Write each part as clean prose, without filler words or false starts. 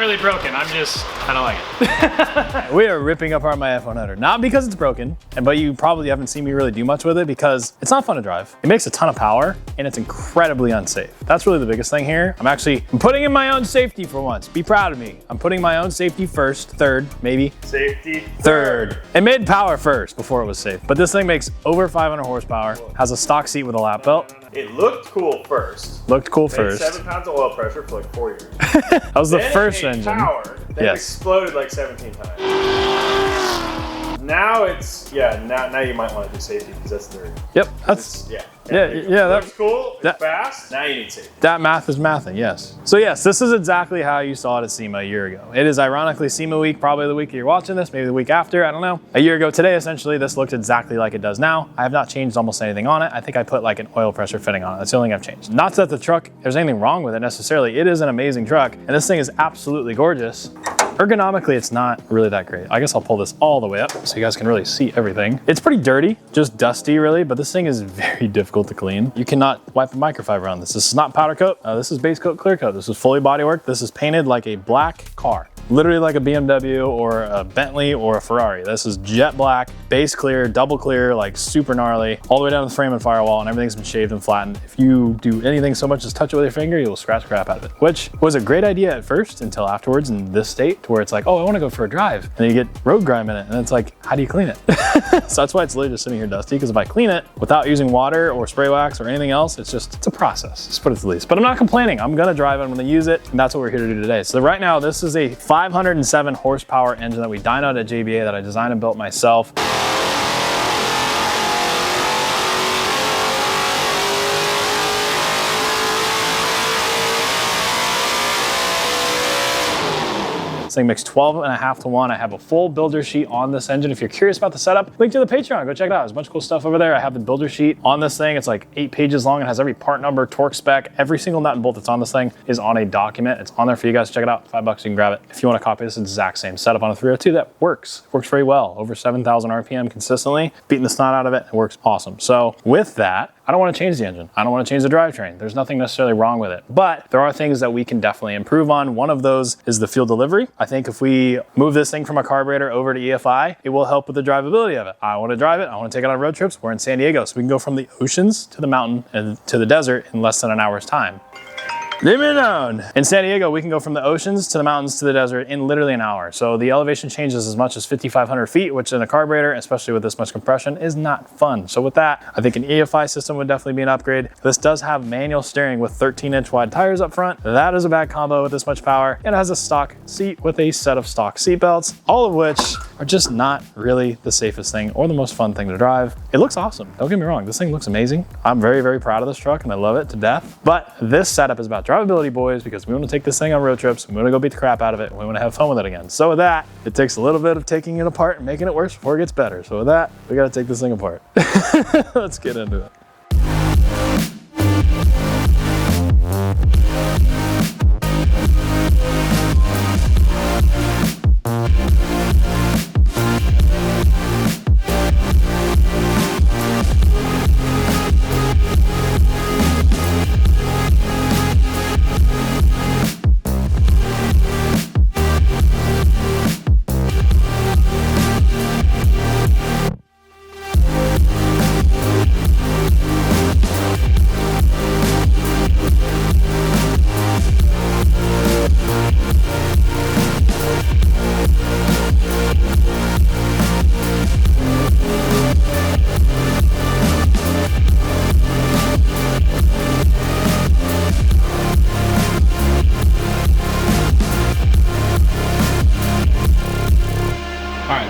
really broken. I'm just kind of like it. We are ripping apart my F100. Not because it's broken, but you probably haven't seen me really do much with it because it's not fun to drive. It makes a ton of power and it's incredibly unsafe. That's really the biggest thing here. I'm putting in my own safety for once. Be proud of me. I'm putting my own safety first, third, maybe. Safety Third. It made power first before it was safe. But this thing makes over 500 horsepower, has a stock seat with a lap belt. It looked cool first. Looked cool first. 7 pounds of oil pressure for like 4 years. That was the first engine. Power, then it exploded like 17 times. Now it's, now you might want to do safety because that's dirty. Yep, that's, yeah, that's cool, it's fast, now you need safety. That math is mathing, yes. So yes, this is exactly how you saw it at SEMA a year ago. It is ironically SEMA week, probably the week you're watching this, maybe the week after, I don't know. A year ago today, essentially, this looked exactly like it does now. I have not changed almost anything on it. I think I put like an oil pressure fitting on it. That's the only thing I've changed. Not that the truck, there's anything wrong with it necessarily. It is an amazing truck, and this thing is absolutely gorgeous. Ergonomically, it's not really that great. I guess I'll pull this all the way up so you guys can really see everything. It's pretty dirty, just dusty really, but this thing is very difficult to clean. You cannot wipe a microfiber on this. This is not powder coat. This is base coat, clear coat. This is fully bodywork. This is painted like a black car. Literally like a BMW or a Bentley or a Ferrari. This is jet black, base clear, double clear, like super gnarly, all the way down to the frame and firewall, and everything's been shaved and flattened. If you do anything so much as touch it with your finger, you'll scratch the crap out of it, which was a great idea at first until afterwards in this state to where it's like, oh, I want to go for a drive. And then you get road grime in it, and it's like, how do you clean it? So that's why it's literally just sitting here dusty, because if I clean it without using water or spray wax or anything else, it's a process, just put it to the least. But I'm not complaining. I'm gonna drive it, I'm gonna use it, and that's what we're here to do today. So right now, this is a 507 horsepower engine that we dynoed at JBA that I designed and built myself. This thing makes 12.5 to 1. I have a full builder sheet on this engine. If you're curious about the setup, link to the Patreon, go check it out. There's a bunch of cool stuff over there. I have the builder sheet on this thing. It's like 8 pages long. It has every part number, torque spec, every single nut and bolt that's on this thing is on a document. It's on there for you guys to check it out. $5, you can grab it. If you want to copy this exact same setup on a 302, that works very well. Over 7,000 RPM consistently, beating the snot out of it. It works awesome. So with that, I don't want to change the engine. I don't want to change the drivetrain. There's nothing necessarily wrong with it, but there are things that we can definitely improve on. One of those is the fuel delivery. I think if we move this thing from a carburetor over to EFI, it will help with the drivability of it. I want to drive it. I want to take it on road trips. We're in San Diego, so we can go from the oceans to the mountain and to the desert in less than an hour's time. Leave me alone. In San Diego, we can go from the oceans to the mountains to the desert in literally an hour. So the elevation changes as much as 5,500 feet, which in a carburetor, especially with this much compression, is not fun. So with that, I think an EFI system would definitely be an upgrade. This does have manual steering with 13-inch wide tires up front. That is a bad combo with this much power. And it has a stock seat with a set of stock seat belts, all of which are just not really the safest thing or the most fun thing to drive. It looks awesome. Don't get me wrong. This thing looks amazing. I'm very, very proud of this truck and I love it to death. But this setup is about drivability, boys, because we want to take this thing on road trips. We want to go beat the crap out of it. And we want to have fun with it again. So with that, it takes a little bit of taking it apart and making it worse before it gets better. So with that, we got to take this thing apart. Let's get into it.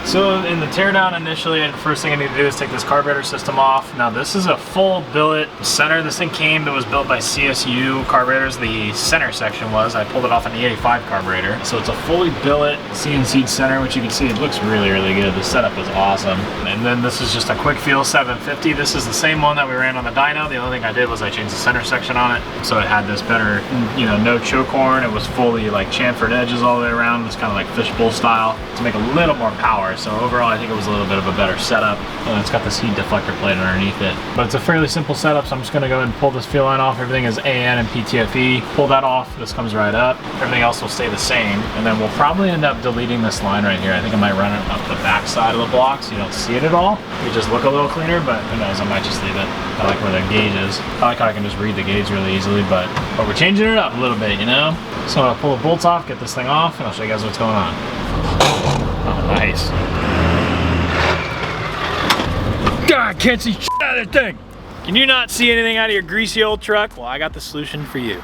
So in the teardown initially, the first thing I need to do is take this carburetor system off. Now this is a full billet center. This thing came, it was built by CSU carburetors. The center section was, I pulled it off an E85 carburetor. So it's a fully billet CNC center, which you can see it looks really, really good. The setup is awesome. And then this is just a quick feel 750. This is the same one that we ran on the dyno. The only thing I did was I changed the center section on it. So it had this better, you know, no choke horn. It was fully like chamfered edges all the way around. It's kind of like fishbowl style to make a little more power power. So overall, I think it was a little bit of a better setup. And it's got this heat deflector plate underneath it. But it's a fairly simple setup, so I'm just gonna go ahead and pull this fuel line off. Everything is AN and PTFE. Pull that off, this comes right up. Everything else will stay the same. And then we'll probably end up deleting this line right here. I think I might run it up the back side of the block so you don't see it at all. It just look a little cleaner, but who knows, I might just leave it. I like where the gauge is. I like how I can just read the gauge really easily, but we're changing it up a little bit, you know? So I'm gonna pull the bolts off, get this thing off, and I'll show you guys what's going on. Oh, nice. God, I can't see shit out of that thing. Can you not see anything out of your greasy old truck? Well, I got the solution for you.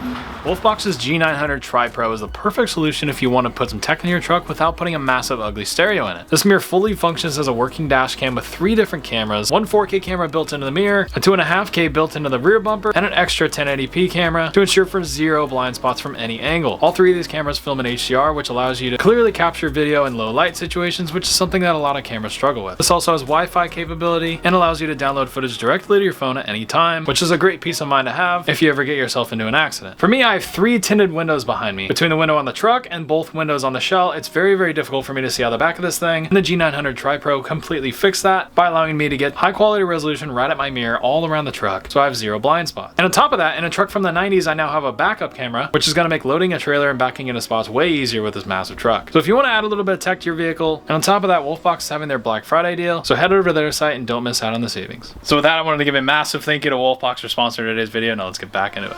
Wolfbox's G900 Tripro is the perfect solution if you want to put some tech in your truck without putting a massive ugly stereo in it. This mirror fully functions as a working dash cam with 3 different cameras, one 4K camera built into the mirror, a 2.5K built into the rear bumper, and an extra 1080p camera to ensure for 0 blind spots from any angle. All 3 of these cameras film in HDR, which allows you to clearly capture video in low light situations, which is something that a lot of cameras struggle with. This also has Wi-Fi capability and allows you to download footage directly to your phone at any time, which is a great peace of mind to have if you ever get yourself into an accident. For me, I have 3 tinted windows behind me. Between the window on the truck and both windows on the shell, it's very, very difficult for me to see out the back of this thing, and the G900 Tripro completely fixed that by allowing me to get high quality resolution right at my mirror all around the truck, so I have 0 blind spots. And on top of that, in a truck from the 90s, I now have a backup camera, which is going to make loading a trailer and backing into spots way easier with this massive truck. So if you want to add a little bit of tech to your vehicle, and on top of that, Wolfbox is having their Black Friday deal, so head over to their site and don't miss out on the savings. So with that, I wanted to give a massive thank you to Wolfbox for sponsoring today's video. Now let's get back into it.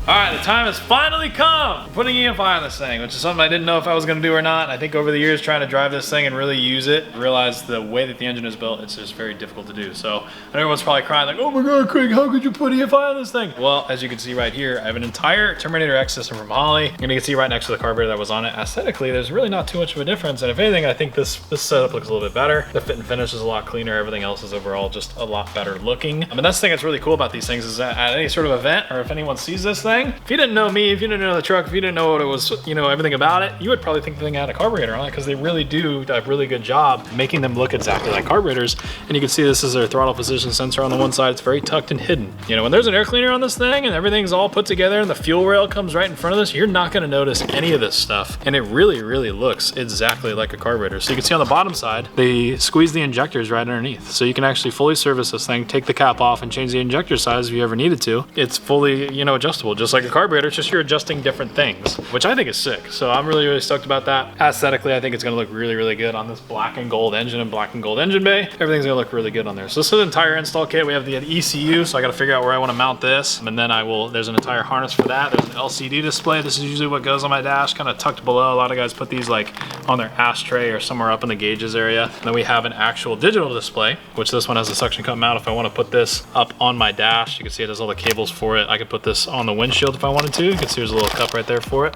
Alright, the time has finally come! Putting EFI on this thing, which is something I didn't know if I was going to do or not. I think over the years trying to drive this thing and really use it, realized the way that the engine is built, it's just very difficult to do. So everyone's probably crying like, oh my god, Craig, how could you put EFI on this thing? Well, as you can see right here, I have an entire Terminator X system from Holley. And you can see right next to the carburetor that was on it. Aesthetically, there's really not too much of a difference. And if anything, I think this setup looks a little bit better. The fit and finish is a lot cleaner. Everything else is overall just a lot better looking. I mean, that's the thing that's really cool about these things is that at any sort of event, or if anyone sees this thing, if you didn't know me, if you didn't know the truck, if you didn't know what it was, you know, everything about it, you would probably think the thing had a carburetor on it because they really do a really good job making them look exactly like carburetors. And you can see this is their throttle position sensor on the one side. It's very tucked and hidden. You know, when there's an air cleaner on this thing and everything's all put together and the fuel rail comes right in front of this, you're not going to notice any of this stuff. And it really, really looks exactly like a carburetor. So you can see on the bottom side, they squeeze the injectors right underneath. So you can actually fully service this thing, take the cap off and change the injector size if you ever needed to. It's fully, you know, adjustable, just like a carburetor. It's just you're adjusting different things, which I think is sick. So I'm really, really stoked about that. Aesthetically, I think it's gonna look really, really good on this black and gold engine and black and gold engine bay. Everything's gonna look really good on there. So this is an entire install kit. We have the ECU, so I gotta figure out where I wanna mount this. And then there's an entire harness for that. There's an LCD display. This is usually what goes on my dash, kind of tucked below. A lot of guys put these like on their ashtray or somewhere up in the gauges area. And then we have an actual digital display, which this one has a suction cup mount. If I wanna put this up on my dash, you can see it has all the cables for it. I could put this on the windshield if I wanted to. You can see there's a little cup right there for it.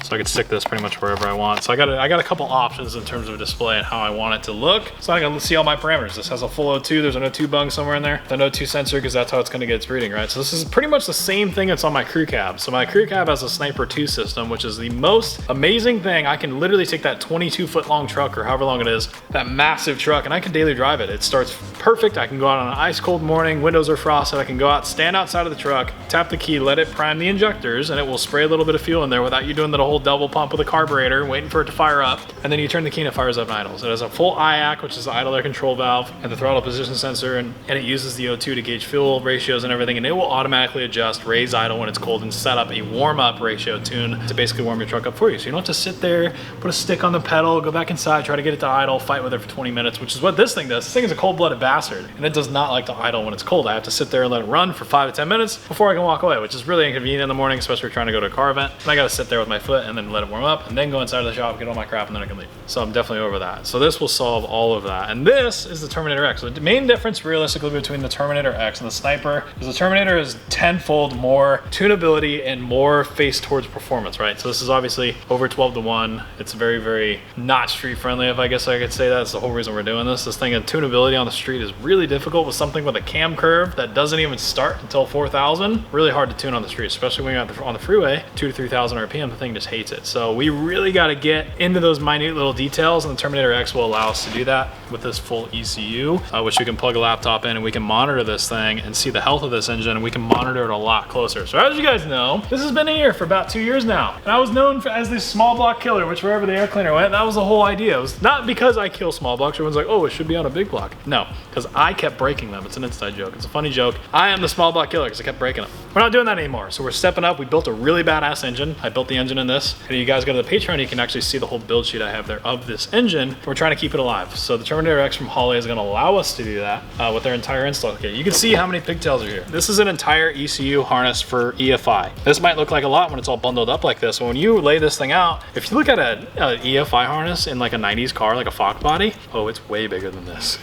So I could stick this pretty much wherever I want. So I got a couple options in terms of display and how I want it to look. So I can see all my parameters. This has a full O2. There's an O2 bung somewhere in there. An O2 sensor because that's how it's gonna get its reading, right? So this is pretty much the same thing that's on my crew cab. So my crew cab has a Sniper 2 system, which is the most amazing thing. I can literally take that 22-foot long truck or however long it is, that massive truck, and I can daily drive it. It starts perfect. I can go out on an ice cold morning, windows are frosted. I can go out, stand outside of the truck, tap the key, let it prime the injectors, and it will spray a little bit of fuel in there without you doing the whole double pump with a carburetor, waiting for it to fire up. And then you turn the key and it fires up and idles. It has a full IAC, which is the idle air control valve, and the throttle position sensor, and it uses the O2 to gauge fuel ratios and everything, and it will automatically adjust, raise idle when it's cold, and set up a warm-up ratio tune to basically warm your truck up for you. So you don't have to sit there, put a stick on the pedal, go back inside, try to get it to idle, fight with it for 20 minutes, which is what this thing does. This thing is a cold-blooded bastard, and it does not like to idle when it's cold. I have to sit there and let it run for 5 to 10 minutes before I can walk away, which is really inconvenient in the morning, especially if you're trying to go to a car event. And I gotta sit there with my foot and then let it warm up, and then go inside of the shop, get all my crap, and then I can leave. So I'm definitely over that. So this will solve all of that. And this is the Terminator X. So the main difference realistically between the Terminator X and the Sniper is the Terminator is tenfold more tunability and more face towards performance, right? So this is obviously over 12-to-1. It's very, very not street friendly, if I guess I could say that. That's the whole reason we're doing this. This thing of tunability on the street is really difficult with something with a cam curve that doesn't even start until 4,000. Really hard to tune on the street, especially when you're on the freeway, 2,000 to 3,000 RPM, the thing just hates it. So we really got to get into those minute little details, and the Terminator X will allow us to do that with this full ECU, which we can plug a laptop in and we can monitor this thing and see the health of this engine, and we can monitor it a lot closer. So as you guys know, this has been here for about 2 years now, and I was known as this small block killer, which wherever the air cleaner went, that was the whole idea. It was not because I kill small blocks. Everyone's like, oh, it should be on a big block. No, because I kept breaking them. It's an inside joke. It's a funny joke. I am the small block killer because I kept breaking them. We're not doing that anymore. So we're stepping up. We built a really badass engine. I built the engine in this. And you guys go to the Patreon, you can actually see the whole build sheet I have there of this engine. We're trying to keep it alive. So the Terminator X from Holley is going to allow us to do that with their entire install kit. You can see how many pigtails are here. This is an entire ECU harness for EFI. This might look like a lot when it's all bundled up like this. When you lay this thing out, if you look at an EFI harness in like a 90s car, like a Fox body, oh, it's way bigger than this.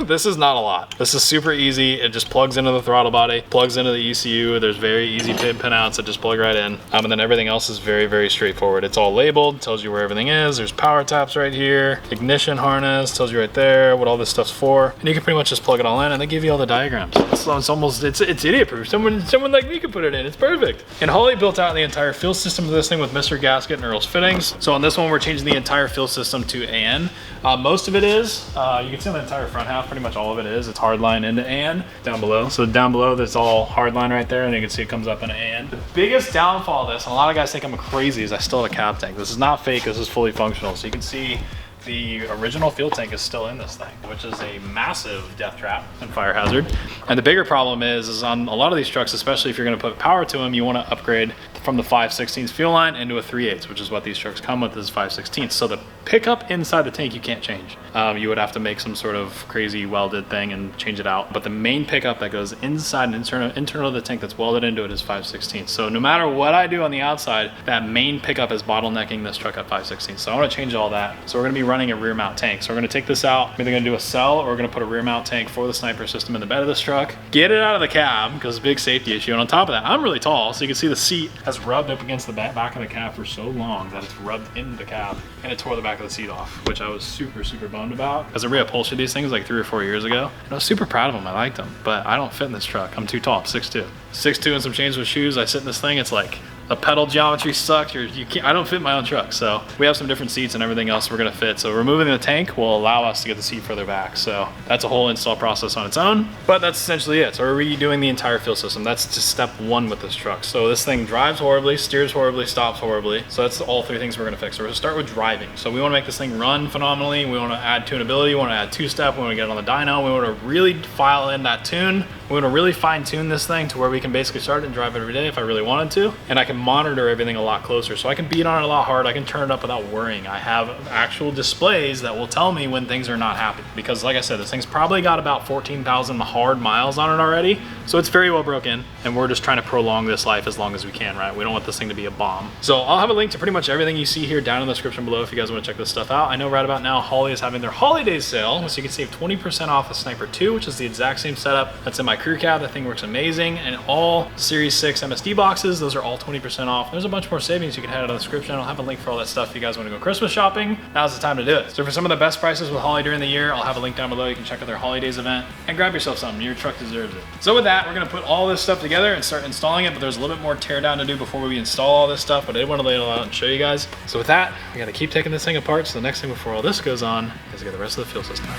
This is not a lot. This is super easy. It just plugs into the throttle body, plugs into the ECU. There's very easy pin outs that just plug right in. And then everything else is very, very straightforward. It's all labeled, tells you where everything is. There's power taps right here, ignition harness, tells you right there what all this stuff's for. And you can pretty much just plug it all in and they give you all the diagrams. It's idiot proof. Someone like me could put it in. It's perfect. And Holley built out the entire fuel system of this thing with Mr. Gasket and Earl's fittings. So on this one, we're changing the entire fuel system to AN. Most of it is, you can see on the entire front half, pretty much all of it is. It's hardline into AN down below. So down below, that's all hardline right there, and you can see it comes up in AN. The biggest downfall of this, and a lot of guys think I'm crazy, is I still have a cab tank. This is not fake, this is fully functional. So you can see the original fuel tank is still in this thing, which is a massive death trap and fire hazard. And the bigger problem is on a lot of these trucks, especially if you're gonna put power to them, you wanna upgrade from the 5/16 fuel line into a 3/8, which is what these trucks come with, is 5/16. So the pickup inside the tank, you can't change. You would have to make some sort of crazy welded thing and change it out. But the main pickup that goes inside and internal of the tank that's welded into it is 5/16. So no matter what I do on the outside, that main pickup is bottlenecking this truck at 5/16. So I wanna change all that. So we're gonna be running a rear mount tank. So we're gonna take this out, we're either gonna do a cell or we're gonna put a rear mount tank for the sniper system in the bed of this truck, get it out of the cab, because big safety issue. And on top of that, I'm really tall, so you can see the seat has rubbed up against the back of the cab for so long that it's rubbed into the cab and it tore the back of the seat off, which I was super, super bummed about, because I reupholstered these things like 3 or 4 years ago. And I was super proud of them, I liked them, but I don't fit in this truck. I'm too tall, I'm 6'2". 6'2" and some change with shoes, I sit in this thing, it's like, the pedal geometry sucks. I don't fit in my own truck. So we have some different seats and everything else we're gonna fit. So removing the tank will allow us to get the seat further back. So that's a whole install process on its own, but that's essentially it. So we're redoing the entire fuel system. That's just step 1 with this truck. So this thing drives horribly, steers horribly, stops horribly. So that's all 3 things we're gonna fix. So we're gonna start with driving. So we wanna make this thing run phenomenally. We wanna add tunability. We wanna add 2-step. We wanna get it on the dyno. We wanna really file in that tune. We wanna really fine tune this thing to where we can basically start it and drive it every day if I really wanted to. And I can monitor everything a lot closer. So I can beat on it a lot harder. I can turn it up without worrying. I have actual displays that will tell me when things are not happy. Because like I said, this thing's probably got about 14,000 hard miles on it already. So it's very well broken. And we're just trying to prolong this life as long as we can, right? We don't want this thing to be a bomb. So I'll have a link to pretty much everything you see here down in the description below if you guys want to check this stuff out. I know right about now, Holley is having their holiday sale. So you can save 20% off the Sniper 2, which is the exact same setup that's in my crew cab. That thing works amazing. And all Series 6 MSD boxes, those are all 20% off. There's a bunch more savings. You can head out of the description. I'll have a link for all that stuff if you guys want to go Christmas shopping. Now's the time to do it. So for some of the best prices with Holley during the year, I'll have a link down below. You can check out their holidays event and grab yourself something. Your truck deserves it. So with that, we're going to put all this stuff together and start installing it, but there's a little bit more tear down to do before we install all this stuff, but I did want to lay it all out and show you guys. So with that, we got to keep taking this thing apart. So the next thing before all this goes on is to get the rest of the fuel system out.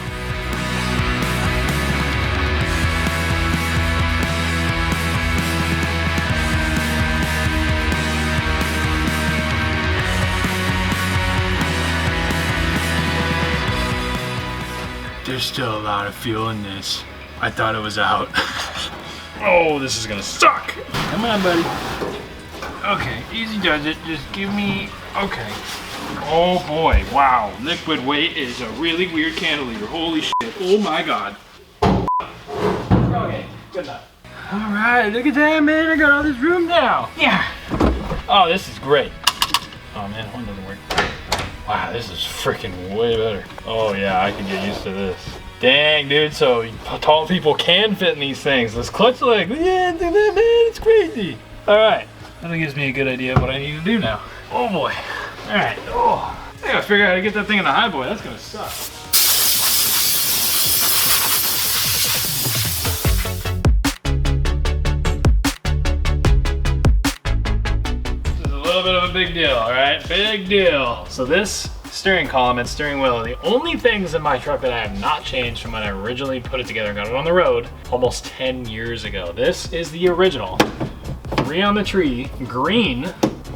There's still a lot of fuel in this. I thought it was out. Oh, this is gonna suck. Come on, buddy. Okay, easy does it. Just give me, okay. Oh boy, wow. Liquid weight is a really weird cantilever. Holy shit, oh my God. Okay, good enough. All right, look at that, man. I got all this room now. Yeah. Oh, this is great. Oh man, one doesn't work. Wow, this is freaking way better. Oh yeah, I can get used to this. Dang, dude, so tall people can fit in these things. This clutch leg, yeah, man, it's crazy. All right, that gives me a good idea of what I need to do now. Oh boy, all right, oh. I gotta figure out how to get that thing in the high boy. That's gonna suck. This is a little little bit of a big deal, all right? Big deal. So this steering column and steering wheel are the only things in my truck that I have not changed from when I originally put it together and got it on the road almost 10 years ago. This is the original 3 on the tree green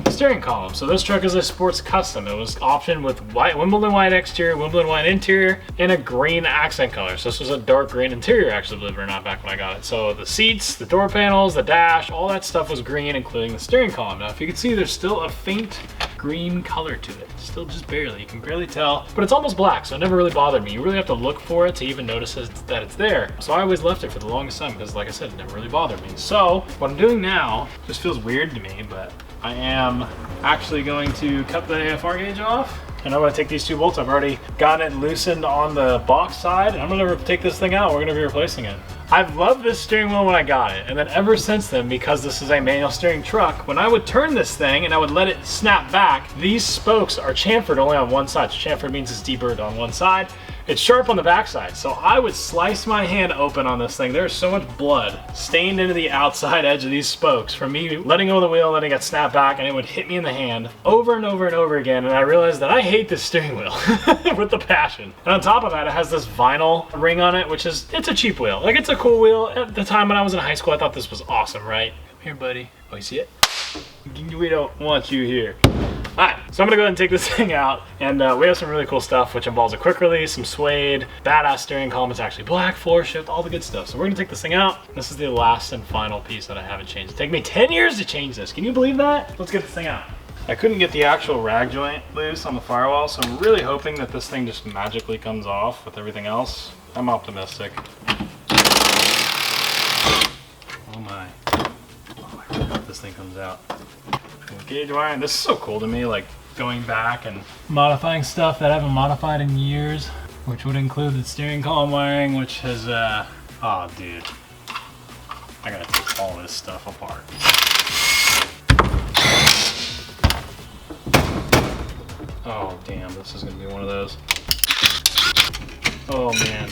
steering column. So this truck is a sports custom. It was optioned with white, Wimbledon white exterior, Wimbledon white interior, and a green accent color. So this was a dark green interior, actually, believe it or not, back when I got it. So the seats, the door panels, the dash, all that stuff was green, including the steering column. Now, if you can see, there's still a faint green color to it. Still just barely, you can barely tell, but it's almost black, so it never really bothered me. You really have to look for it to even notice that it's there. So I always left it for the longest time because, like I said, it never really bothered me. So what I'm doing now just feels weird to me, but I am actually going to cut the AFR gauge off, and I'm going to take these 2 bolts. I've already gotten it loosened on the box side, and I'm going to take this thing out. We're going to be replacing it. I've loved this steering wheel when I got it, and then ever since then, because this is a manual steering truck, when I would turn this thing and I would let it snap back, these spokes are chamfered only on one side. So chamfered means it's deburred on one side. It's sharp on the backside, so I would slice my hand open on this thing. There's so much blood stained into the outside edge of these spokes from me letting go of the wheel, letting it snap back, and it would hit me in the hand over and over and over again, and I realized that I hate this steering wheel with the passion. And on top of that, it has this vinyl ring on it, which is, it's a cheap wheel. Like, it's a cool wheel. At the time when I was in high school, I thought this was awesome, right? Come here, buddy. Oh, you see it? We don't want you here. Alright, so I'm gonna go ahead and take this thing out, and we have some really cool stuff, which involves a quick release, some suede, badass steering column. It's actually black, floor shift, all the good stuff. So we're gonna take this thing out. This is the last and final piece that I haven't changed. It took me 10 years to change this. Can you believe that? Let's get this thing out. I couldn't get the actual rag joint loose on the firewall, so I'm really hoping that this thing just magically comes off with everything else. I'm optimistic. Oh my. Oh, I really hope this thing comes out. Gauge wiring. This is so cool to me, like going back and modifying stuff that I haven't modified in years, which would include the steering column wiring, which has, oh dude, I gotta take all this stuff apart. Oh damn, this is gonna be one of those. Oh man.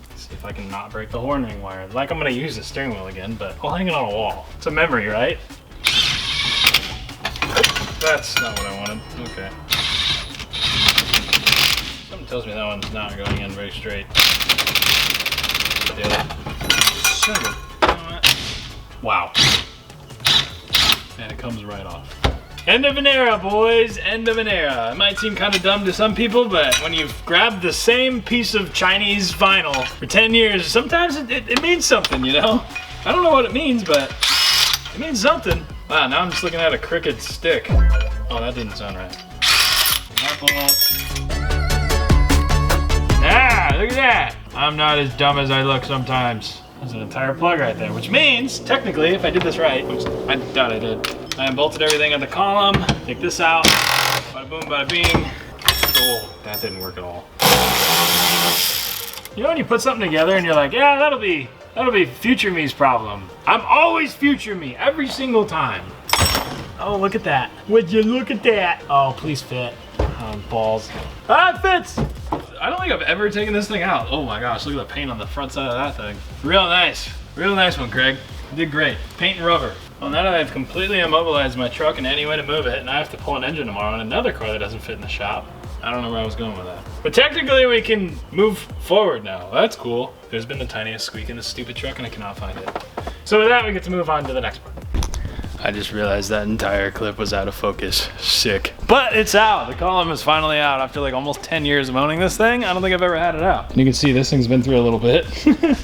Let's see if I can not break the horn ring wire. Like I'm gonna use the steering wheel again, but I'll hang it on a wall. It's a memory, right? That's not what I wanted. Okay. Something tells me that one's not going in very straight. Wow. And it comes right off. End of an era, boys. End of an era. It might seem kind of dumb to some people, but when you've grabbed the same piece of Chinese vinyl for 10 years, sometimes it means something, you know? I don't know what it means, but it means something. Wow, now I'm just looking at a crooked stick. Oh, that didn't sound right. Ah, look at that. I'm not as dumb as I look sometimes. There's an entire plug right there, which means, technically, if I did this right, which I doubt I did, I unbolted everything at the column, take this out, bada boom, bada bing. Oh, that didn't work at all. You know when you put something together and you're like, yeah, that'll be future me's problem. I'm always future me, every single time. Oh, look at that. Would you look at that? Oh, please fit. Oh, balls. Ah, it fits! I don't think I've ever taken this thing out. Oh my gosh, look at the paint on the front side of that thing. Real nice. Real nice one, Craig. You did great. Paint and rubber. Well, now that I've completely immobilized my truck in any way to move it, and I have to pull an engine tomorrow in another car that doesn't fit in the shop, I don't know where I was going with that. But technically we can move forward now. That's cool. There's been the tiniest squeak in this stupid truck and I cannot find it. So with that, we get to move on to the next part. I just realized that entire clip was out of focus. Sick. But it's out. The column is finally out after like almost 10 years of owning this thing. I don't think I've ever had it out. And you can see this thing's been through a little bit.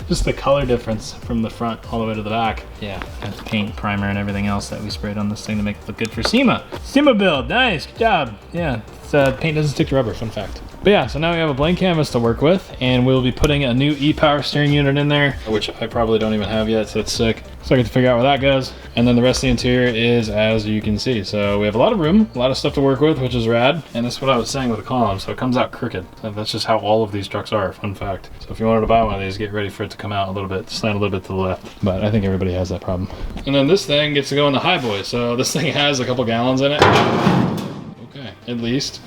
Just the color difference from the front all the way to the back. Yeah, that's paint, primer, and everything else that we sprayed on this thing to make it look good for SEMA. SEMA build, nice, good job. Yeah, paint doesn't stick to rubber, fun fact. But yeah, so now we have a blank canvas to work with, and we'll be putting a new e-power steering unit in there, which I probably don't even have yet, so it's sick. So I get to figure out where that goes. And then the rest of the interior is as you can see. So we have a lot of room, a lot of stuff to work with, which is rad. And that's what I was saying with the column, so it comes out crooked. So that's just how all of these trucks are, fun fact. So if you wanted to buy one of these, get ready for it to come out a little bit, slant a little bit to the left. But I think everybody has that problem. And then this thing gets to go in the high boy. So this thing has a couple gallons in it. Okay, at least,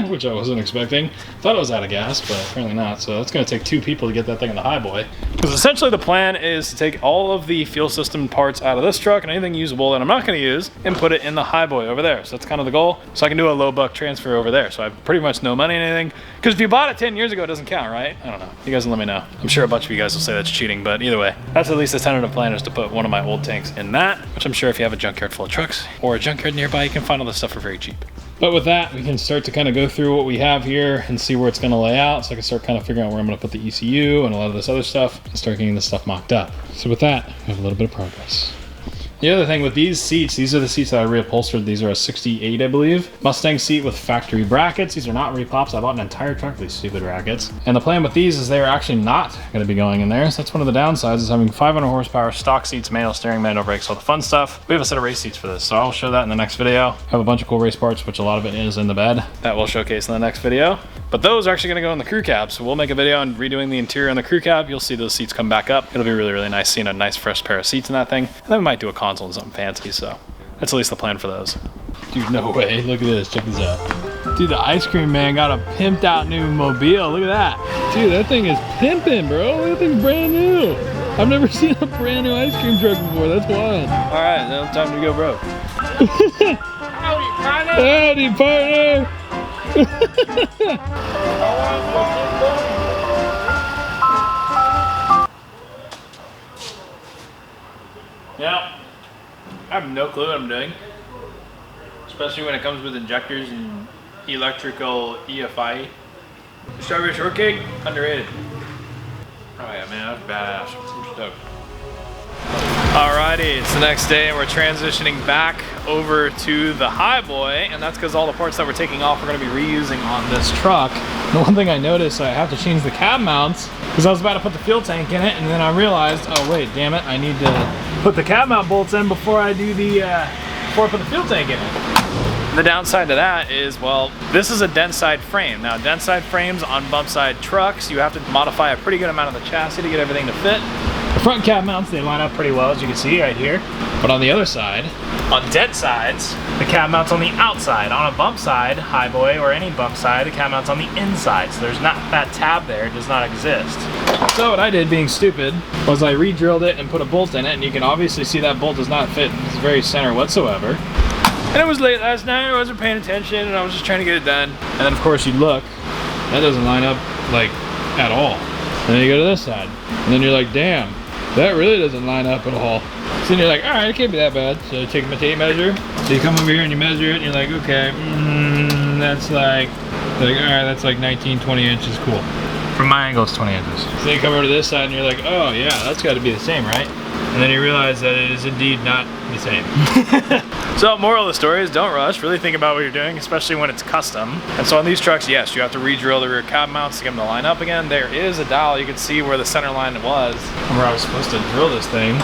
which I wasn't expecting. Thought it was out of gas, but apparently not. So that's gonna take 2 people to get that thing in the high boy. Because essentially the plan is to take all of the fuel system parts out of this truck and anything usable that I'm not gonna use and put it in the high boy over there. So that's kind of the goal. So I can do a low buck transfer over there. So I have pretty much no money in anything. Because if you bought it 10 years ago, it doesn't count, right? I don't know. You guys can let me know. I'm sure a bunch of you guys will say that's cheating, but either way, that's at least the tentative plan, is to put one of my old tanks in that, which I'm sure if you have a junkyard full of trucks or a junkyard nearby, you can find all this stuff for very cheap. But with that, we can start to kind of go through what we have here and see where it's going to lay out. So I can start kind of figuring out where I'm going to put the ECU and a lot of this other stuff and start getting this stuff mocked up. So with that, we have a little bit of progress. The other thing with these seats, these are the seats that I reupholstered. These are a 68, I believe. Mustang seat with factory brackets. These are not repops. I bought an entire truck of these stupid brackets. And the plan with these is they're actually not going to be going in there. So that's one of the downsides, is having 500 horsepower stock seats, manual steering, manual brakes, all the fun stuff. We have a set of race seats for this, so I'll show that in the next video. I have a bunch of cool race parts, which a lot of it is in the bed. That we'll showcase in the next video. But those are actually going to go in the crew cab. So we'll make a video on redoing the interior on the crew cab. You'll see those seats come back up. It'll be really, really nice seeing a nice fresh pair of seats in that thing. And then we might do a console and something fancy. So that's at least the plan for those. Dude, no way. Look at this. Check this out. Dude, the ice cream man got a pimped out new mobile. Look at that. Dude, that thing is pimping, bro. That thing's brand new. I've never seen a brand new ice cream truck before. That's wild. All right, now time to go broke. Howdy, partner. Howdy, partner. Yeah, I have no clue what I'm doing, especially when it comes with injectors and electrical EFI. Strawberry shortcake, underrated. Oh yeah, man, that's badass. I'm stoked. Alrighty, it's the next day and we're transitioning back over to the highboy, and that's because all the parts that we're taking off we're going to be reusing on this truck. The one thing I noticed, I have to change the cab mounts because I was about to put the fuel tank in it, and then I realized, oh wait, damn it, I need to put the cab mount bolts in before I do the before I put the fuel tank in it. The downside to that is, well, this is a dent side frame. Now, dent side frames on bump side trucks, you have to modify a pretty good amount of the chassis to get everything to fit. The front cab mounts, they line up pretty well, as you can see right here. But on the other side, on dent sides, the cab mount's on the outside. On a bump side, highboy or any bump side, the cab mount's on the inside. So there's not, that tab there does not exist. So what I did, being stupid, was I re-drilled it and put a bolt in it, and you can obviously see that bolt does not fit in this very center whatsoever. And it was late last night, I wasn't paying attention, and I was just trying to get it done. And then of course you look, that doesn't line up like at all. And then you go to this side, and then you're like, damn, that really doesn't line up at all. So then you're like, all right, it can't be that bad. So you take my tape measure. So you come over here and you measure it, and you're like, okay, that's like, all right, that's like 19, 20 inches, cool. From my angle, it's 20 inches. So then you come over to this side, and you're like, oh yeah, that's got to be the same, right? And then you realize that it is indeed not the same. So moral of the story is, don't rush, really think about what you're doing, especially when it's custom. And so on these trucks, yes, you have to re-drill the rear cab mounts to get them to line up again. There is a dial, you can see where the center line was, and where I was supposed to drill this thing.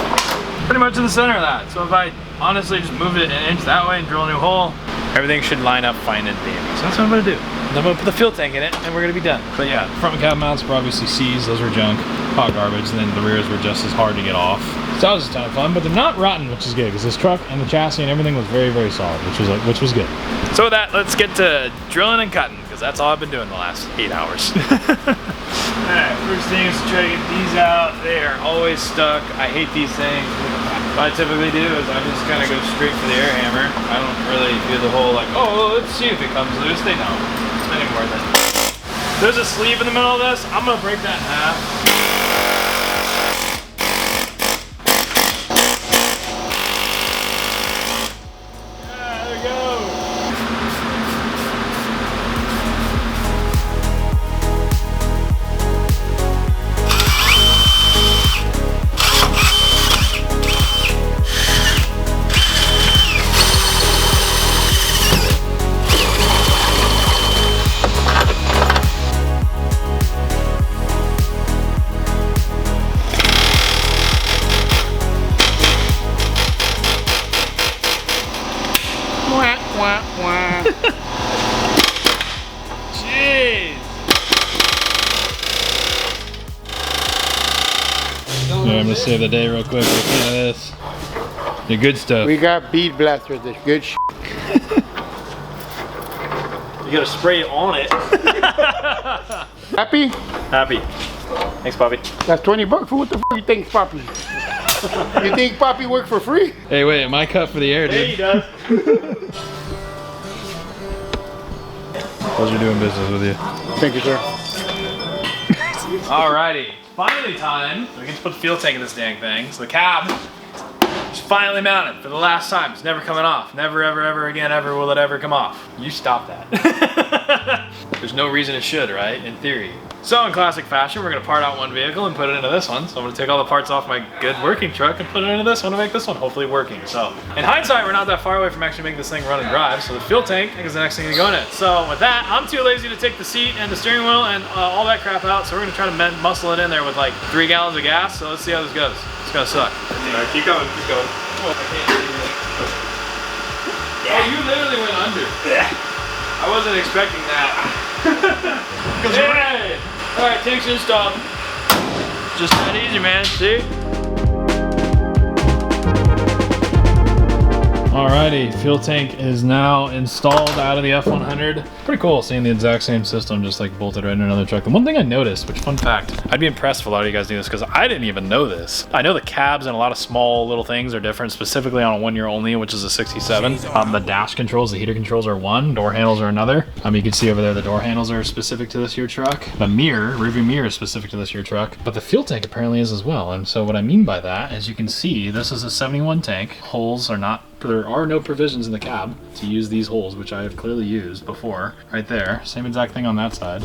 Pretty much in the center of that. So if I honestly just moved it an inch that way and drill a new hole, everything should line up fine and dandy. So that's what I'm gonna do. And I'm gonna put the fuel tank in it, and we're gonna be done. But yeah, front cab mounts were obviously C's, those were junk, hot garbage, and then the rears were just as hard to get off. So that was a ton of fun, but they're not rotten, which is good, because this truck and the chassis and everything was very, very solid, which was good. So with that, let's get to drilling and cutting, because that's all I've been doing the last 8 hours. Alright, first thing is to try to get these out. They are always stuck. I hate these things. What I typically do is I just kind of go straight for the air hammer. I don't really do the whole like, oh, let's see if it comes loose. They don't. It's not even worth it. There's a sleeve in the middle of this. I'm gonna break that in half. Jeez. Yeah, I'm gonna save the day real quick. Look at this. The good stuff. We got bead blasters, this good shit. You gotta spray it on it. Happy? Happy. Thanks, Bobby. That's 20 bucks. Who the f you think Poppy? You think Poppy work for free? Hey, wait, am I cut for the air, dude? Hey, he does. Pleasure doing business with you. Thank you, sir. Alrighty, finally time. We get to put the fuel tank in this dang thing. So the cab is finally mounted for the last time. It's never coming off. Never, ever, ever again, ever will it ever come off. You stop that. There's no reason it should, right? In theory. So in classic fashion, we're gonna part out one vehicle and put it into this one. So I'm gonna take all the parts off my good working truck and put it into this one to make this one hopefully working. So in hindsight, we're not that far away from actually making this thing run and drive. So the fuel tank is the next thing to go in it. So with that, I'm too lazy to take the seat and the steering wheel and all that crap out. So we're gonna try to muscle it in there with like 3 gallons of gas. So let's see how this goes. It's gonna suck. Alright, keep going, keep going. Oh, you literally went under. I wasn't expecting that. Hey! Alright, tank's installed. Just that easy, man. See? Alrighty, fuel tank is now installed out of the F100. Pretty cool seeing the exact same system just like bolted right in another truck. The one thing I noticed, which fun fact, I'd be impressed if a lot of you guys knew this because I didn't even know this. I know the cabs and a lot of small little things are different, specifically on a 1 year only, which is a 67. The dash controls, the heater controls are one, door handles are another. You can see over there the door handles are specific to this year truck. The mirror, rearview mirror is specific to this year truck, but the fuel tank apparently is as well. And so what I mean by that, as you can see, this is a 71 tank. Holes are not, there are no provisions in the cab to use these holes, which I have clearly used before. Right there, same exact thing on that side.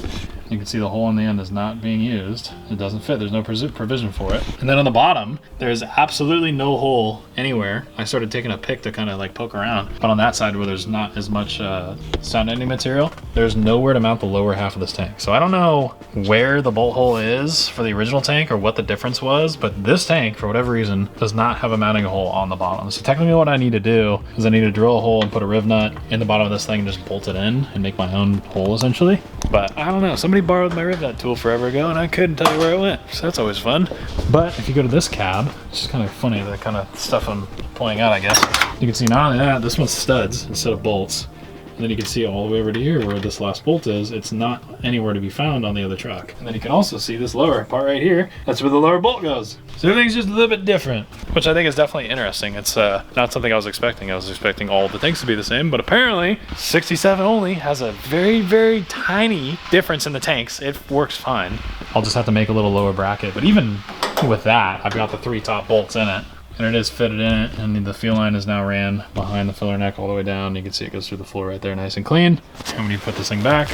You can see the hole in the end is not being used. It doesn't fit, there's no provision for it. And then on the bottom, there's absolutely no hole anywhere. I started taking a pick to kind of like poke around, but on that side where there's not as much sound ending material, there's nowhere to mount the lower half of this tank. So I don't know where the bolt hole is for the original tank or what the difference was, but this tank, for whatever reason, does not have a mounting hole on the bottom. So technically what I need to do is I need to drill a hole and put a riv nut in the bottom of this thing and just bolt it in and make my own hole essentially. But I don't know, somebody borrowed my riv nut tool forever ago and I couldn't tell you where it went. So that's always fun. But if you go to this cab, it's just kind of funny, the kind of stuff I'm pointing out, I guess. You can see not only that, this one's studs instead of bolts. And then you can see all the way over to here where this last bolt is, it's not anywhere to be found on the other truck. And then you can also see this lower part right here, that's where the lower bolt goes. So everything's just a little bit different, which I think is definitely interesting. It's not something I was expecting. I was expecting all the tanks to be the same, but apparently 67 only has a very, very tiny difference in the tanks. It works fine. I'll just have to make a little lower bracket, but even with that, I've got the 3 top bolts in it. And it is fitted in it, and the fuel line is now ran behind the filler neck all the way down. You can see it goes through the floor right there, nice and clean. And when you put this thing back,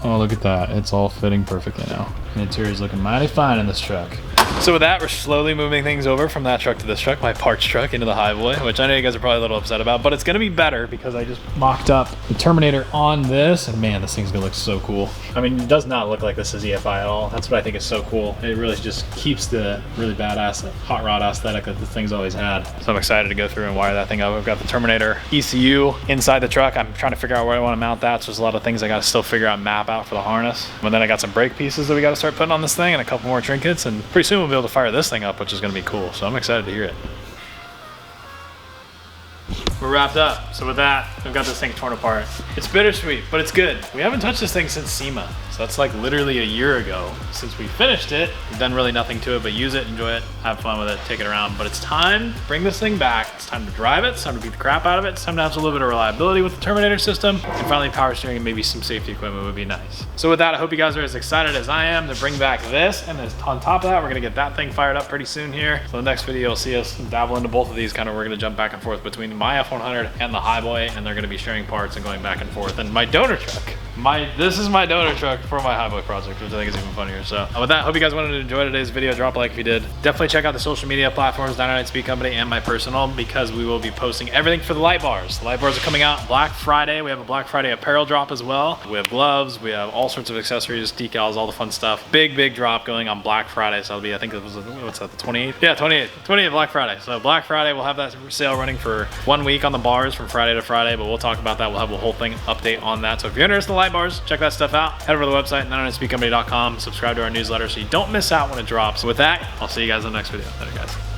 oh, look at that. It's all fitting perfectly now. The interior is looking mighty fine in this truck. So with that, we're slowly moving things over from that truck to this truck, my parts truck, into the Highboy, which I know you guys are probably a little upset about, but it's gonna be better because I just mocked up the Terminator on this, and man, this thing's gonna look so cool. I mean, it does not look like this is EFI at all. That's what I think is so cool. It really just keeps the really badass hot rod aesthetic that this thing's always had. So I'm excited to go through and wire that thing up. I've got the Terminator ECU inside the truck. I'm trying to figure out where I want to mount that. So there's a lot of things I got to still figure out and map out for the harness. And then I got some brake pieces that we got to start putting on this thing and a couple more trinkets. And pretty soon we'll be able to fire this thing up, which is going to be cool. So I'm excited to hear it. We're wrapped up. So with that, we've got this thing torn apart. It's bittersweet, but it's good. We haven't touched this thing since SEMA. So that's like literally a year ago since we finished it. We've done really nothing to it, but use it, enjoy it, have fun with it, take it around. But it's time to bring this thing back. It's time to drive it. It's time to beat the crap out of it. It's time to have a little bit of reliability with the Terminator system. And finally, power steering and maybe some safety equipment would be nice. So with that, I hope you guys are as excited as I am to bring back this. And then on top of that, we're gonna get that thing fired up pretty soon here. So the next video, you'll see us dabble into both of these. Kind of, we're gonna jump back and forth between my F100 and the Highboy, and they're gonna be sharing parts and going back and forth. And my donor truck. This is my donor truck for my Highboy project, which I think is even funnier. So with that, hope you guys wanted to enjoy today's video. Drop a like if you did. Definitely check out the social media platforms, 99 Speed Company and my personal, because we will be posting everything for the light bars. The light bars are coming out Black Friday. We have a Black Friday apparel drop as well. We have gloves, we have all sorts of accessories, decals, all the fun stuff. Big drop going on Black Friday. So it'll be, I think it was, what's that, the 28th? Yeah, 28th Black Friday. So Black Friday, we'll have that sale running for 1 week on the bars from Friday to Friday, but we'll talk about that. We'll have a whole thing update on that. So if you're interested in the light bars, check that stuff out. Head over to the website, 99speedcompany.com. Subscribe to our newsletter so you don't miss out when it drops. With that, I'll see you guys in the next video. Later, guys.